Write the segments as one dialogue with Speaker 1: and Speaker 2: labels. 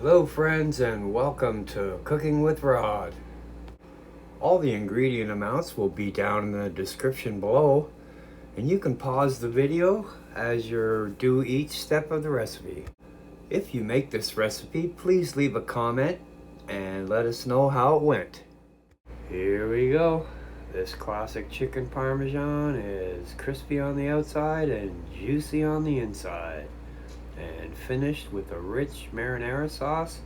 Speaker 1: Hello friends, and welcome to Cooking with Rod. All the ingredient amounts will be down in the description below, and you can pause the video as you do each step of the recipe. If you make this recipe, please leave a comment and let us know how it went. Here we go. This classic chicken parmesan is crispy on the outside and juicy on the inside, and finished with a rich marinara sauce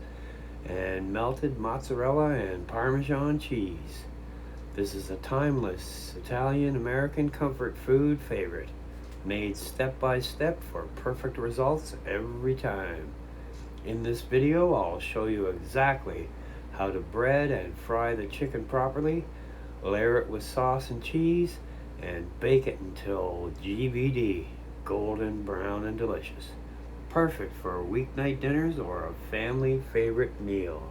Speaker 1: and melted mozzarella and Parmesan cheese. This is a timeless Italian-American comfort food favorite, made step by step for perfect results every time. In this video, I'll show you exactly how to bread and fry the chicken properly, layer it with sauce and cheese, and bake it until GBD, golden brown and delicious. Perfect for weeknight dinners or a family favorite meal.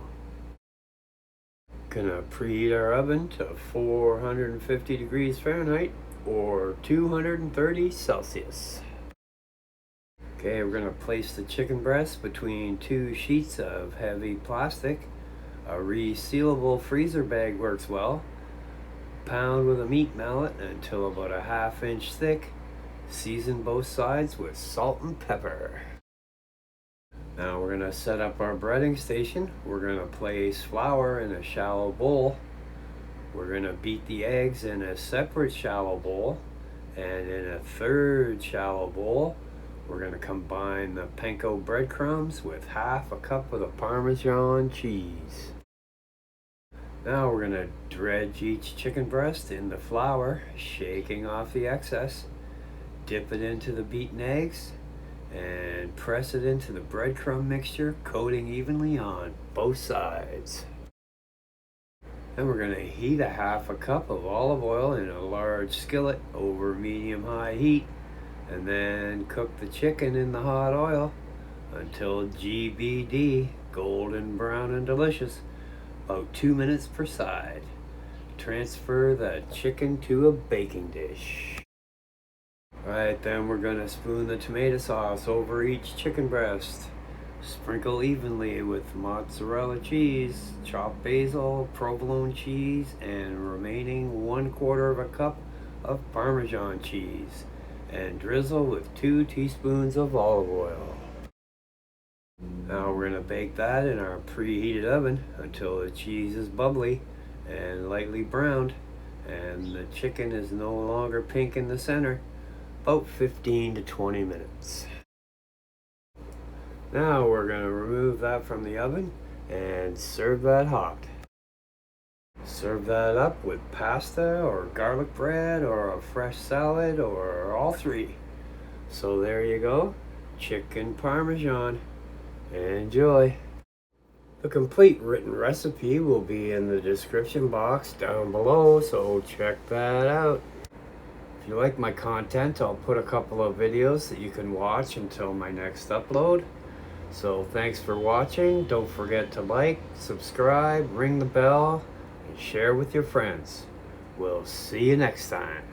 Speaker 1: Gonna preheat our oven to 450 degrees Fahrenheit or 230 Celsius. Okay, we're gonna place the chicken breast between two sheets of heavy plastic. A resealable freezer bag works well. Pound with a meat mallet until about a ½ inch thick. Season both sides with salt and pepper. Now we're going to set up our breading station. We're going to place flour in a shallow bowl. We're going to beat the eggs in a separate shallow bowl. And in a third shallow bowl, we're going to combine the panko breadcrumbs with ½ cup of the Parmesan cheese. Now we're going to dredge each chicken breast in the flour, shaking off the excess. Dip it into the beaten eggs and press it into the breadcrumb mixture, coating evenly on both sides. Then we're going to heat a ½ cup of olive oil in a large skillet over medium-high heat, and then cook the chicken in the hot oil until GBD, golden brown and delicious, about 2 minutes per side. Transfer the chicken to a baking dish. Alright, then we're going to spoon the tomato sauce over each chicken breast. Sprinkle evenly with mozzarella cheese, chopped basil, provolone cheese, and remaining 1/4 cup of Parmesan cheese. And drizzle with 2 teaspoons of olive oil. Now we're going to bake that in our preheated oven until the cheese is bubbly and lightly browned, and the chicken is no longer pink in the center. About 15 to 20 minutes. Now we're going to remove that from the oven and serve that hot. Serve that up with pasta or garlic bread or a fresh salad or all three. So there you go, chicken parmesan. Enjoy. The complete written recipe will be in the description box down below, so check that out. If you like my content, I'll put a couple of videos that you can watch until my next upload. So thanks for watching. Don't forget to like, subscribe, ring the bell, and share with your friends. We'll see you next time.